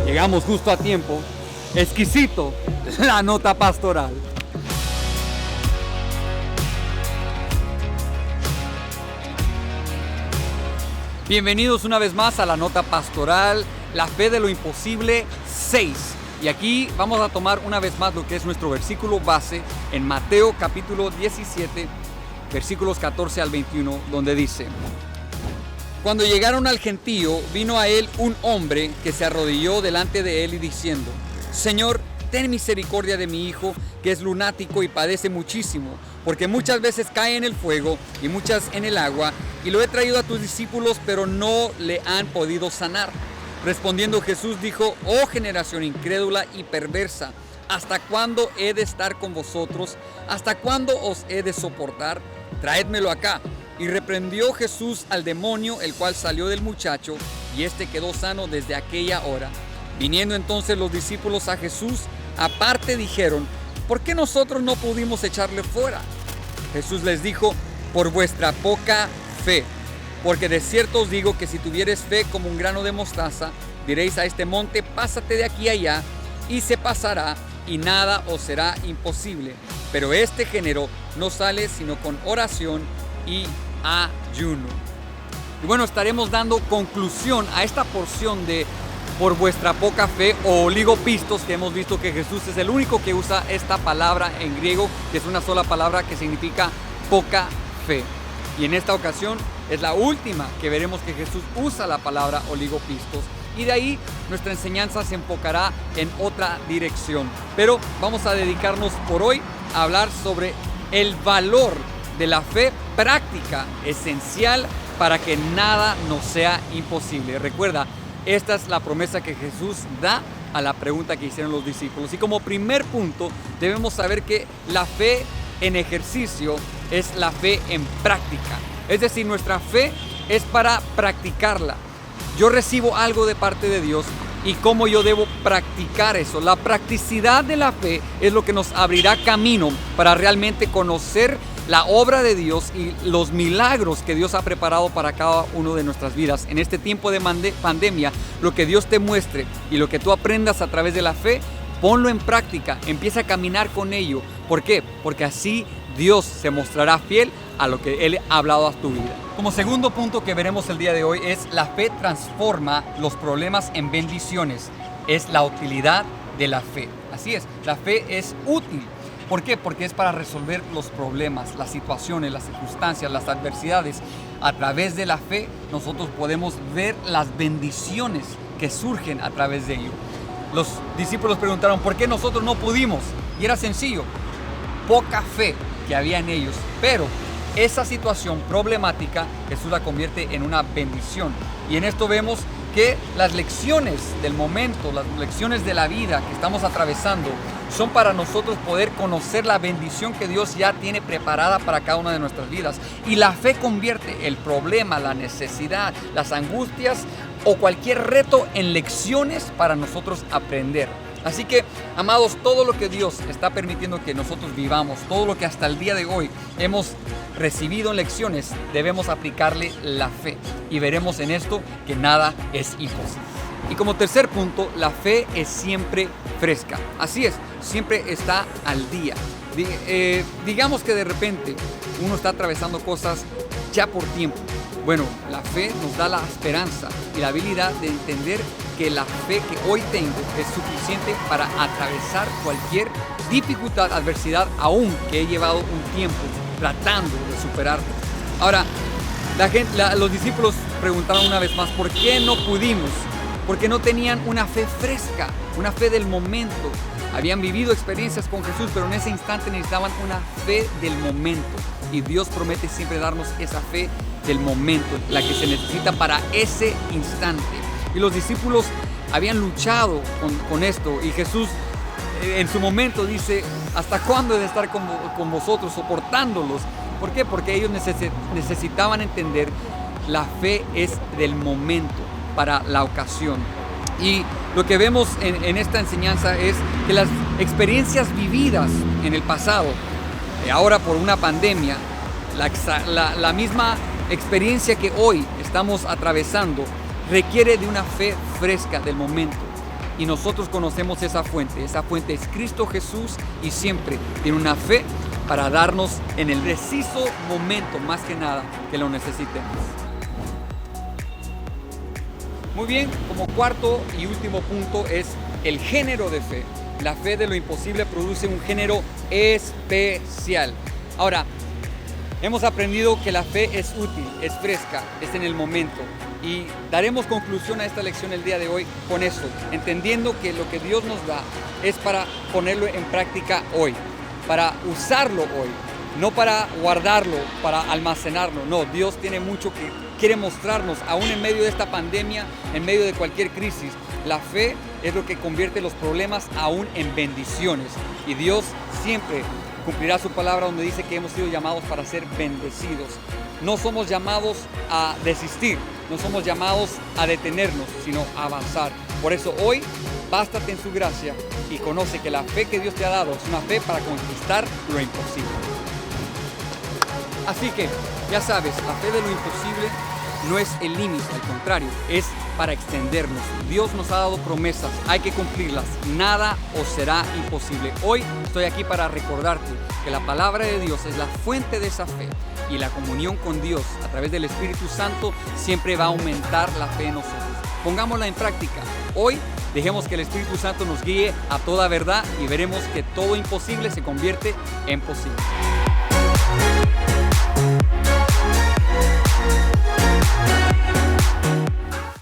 Llegamos justo a tiempo. Exquisito, la nota pastoral. Bienvenidos una vez más a la nota pastoral, la fe de lo imposible 6. Y aquí vamos a tomar una vez más lo que es nuestro versículo base en Mateo capítulo 17, versículos 14 al 21, donde dice: Cuando llegaron al gentío, vino a él un hombre que se arrodilló delante de él y diciendo: Señor, ten misericordia de mi hijo, que es lunático y padece muchísimo, porque muchas veces cae en el fuego y muchas en el agua, y lo he traído a tus discípulos, pero no le han podido sanar. Respondiendo Jesús dijo: Oh generación incrédula y perversa, ¿hasta cuándo he de estar con vosotros? ¿Hasta cuándo os he de soportar? Traédmelo acá. Y reprendió Jesús al demonio, el cual salió del muchacho, y éste quedó sano desde aquella hora. Viniendo entonces los discípulos a Jesús, aparte dijeron: ¿Por qué nosotros no pudimos echarle fuera? Jesús les dijo: Por vuestra poca fe. Porque de cierto os digo que si tuviereis fe como un grano de mostaza, diréis a este monte: pásate de aquí allá, y se pasará, y nada os será imposible. Pero este género no sale sino con oración y ayuno. Y bueno, estaremos dando conclusión a esta porción de por vuestra poca fe o oligopistos, que hemos visto que Jesús es el único que usa esta palabra en griego, que es una sola palabra que significa poca fe. Y en esta ocasión es la última que veremos que Jesús usa la palabra oligopistos, y de ahí nuestra enseñanza se enfocará en otra dirección. Pero vamos a dedicarnos por hoy a hablar sobre el valor de la fe práctica, esencial para que nada nos sea imposible. Recuerda, esta es la promesa que Jesús da a la pregunta que hicieron los discípulos. Y como primer punto, debemos saber que la fe en ejercicio es la fe en práctica. Es decir, nuestra fe es para practicarla. Yo recibo algo de parte de Dios y cómo yo debo practicar eso. La practicidad de la fe es lo que nos abrirá camino para realmente conocer la obra de Dios y los milagros que Dios ha preparado para cada uno de nuestras vidas. En este tiempo de pandemia, lo que Dios te muestre y lo que tú aprendas a través de la fe, ponlo en práctica, empieza a caminar con ello. ¿Por qué? Porque así Dios se mostrará fiel a lo que Él ha hablado a tu vida. Como segundo punto que veremos el día de hoy es: la fe transforma los problemas en bendiciones. Es la utilidad de la fe. Así es, la fe es útil. ¿Por qué? Porque es para resolver los problemas, las situaciones, las circunstancias, las adversidades. A través de la fe nosotros podemos ver las bendiciones que surgen a través de ello. Los discípulos preguntaron: ¿por qué nosotros no pudimos? Y era sencillo: poca fe que había en ellos. Pero esa situación problemática Jesús la convierte en una bendición. Y en esto vemos que las lecciones del momento, las lecciones de la vida que estamos atravesando, son para nosotros poder conocer la bendición que Dios ya tiene preparada para cada una de nuestras vidas. Y la fe convierte el problema, la necesidad, las angustias o cualquier reto en lecciones para nosotros aprender. Así que, amados, todo lo que Dios está permitiendo que nosotros vivamos, todo lo que hasta el día de hoy hemos recibido en lecciones, debemos aplicarle la fe. Y veremos en esto que nada es imposible. Y como tercer punto, la fe es siempre fresca. Así es, siempre está al día. Digamos que de repente uno está atravesando cosas ya por tiempo. Bueno, la fe nos da la esperanza y la habilidad de entender que la fe que hoy tengo es suficiente para atravesar cualquier dificultad, adversidad, aún que he llevado un tiempo tratando de superarlo. Ahora, los discípulos preguntaron una vez más: ¿por qué no pudimos? Porque no tenían una fe fresca, una fe del momento. Habían vivido experiencias con Jesús, pero en ese instante necesitaban una fe del momento. Y Dios promete siempre darnos esa fe del momento, la que se necesita para ese instante. Y los discípulos habían luchado con esto, y Jesús en su momento dice: ¿hasta cuándo he de estar con vosotros soportándolos? ¿Por qué? Porque ellos necesitaban entender la fe es del momento. para la ocasión. Y lo que vemos en esta enseñanza es que las experiencias vividas en el pasado, ahora por una pandemia, la misma experiencia que hoy estamos atravesando requiere de una fe fresca del momento. Y nosotros conocemos esa fuente es Cristo Jesús, y siempre tiene una fe para darnos en el preciso momento, más que nada, que lo necesitemos. Muy bien, como cuarto y último punto es el género de fe. La fe de lo imposible produce un género especial. Ahora, hemos aprendido que la fe es útil, es fresca, es en el momento. Y daremos conclusión a esta lección el día de hoy con eso, entendiendo que lo que Dios nos da es para ponerlo en práctica hoy, para usarlo hoy, no para guardarlo, para almacenarlo. No, Dios tiene mucho que quiere mostrarnos, aún en medio de esta pandemia, en medio de cualquier crisis. La fe es lo que convierte los problemas aún en bendiciones. Y Dios siempre cumplirá su palabra donde dice que hemos sido llamados para ser bendecidos. No somos llamados a desistir, no somos llamados a detenernos, sino a avanzar. Por eso hoy, bástate en su gracia y conoce que la fe que Dios te ha dado es una fe para conquistar lo imposible. Así que, ya sabes, la fe de lo imposible no es el límite, al contrario, es para extendernos. Dios nos ha dado promesas, hay que cumplirlas. Nada os será imposible. Hoy estoy aquí para recordarte que la palabra de Dios es la fuente de esa fe, y la comunión con Dios a través del Espíritu Santo siempre va a aumentar la fe en nosotros. Pongámosla en práctica. Hoy dejemos que el Espíritu Santo nos guíe a toda verdad y veremos que todo imposible se convierte en posible.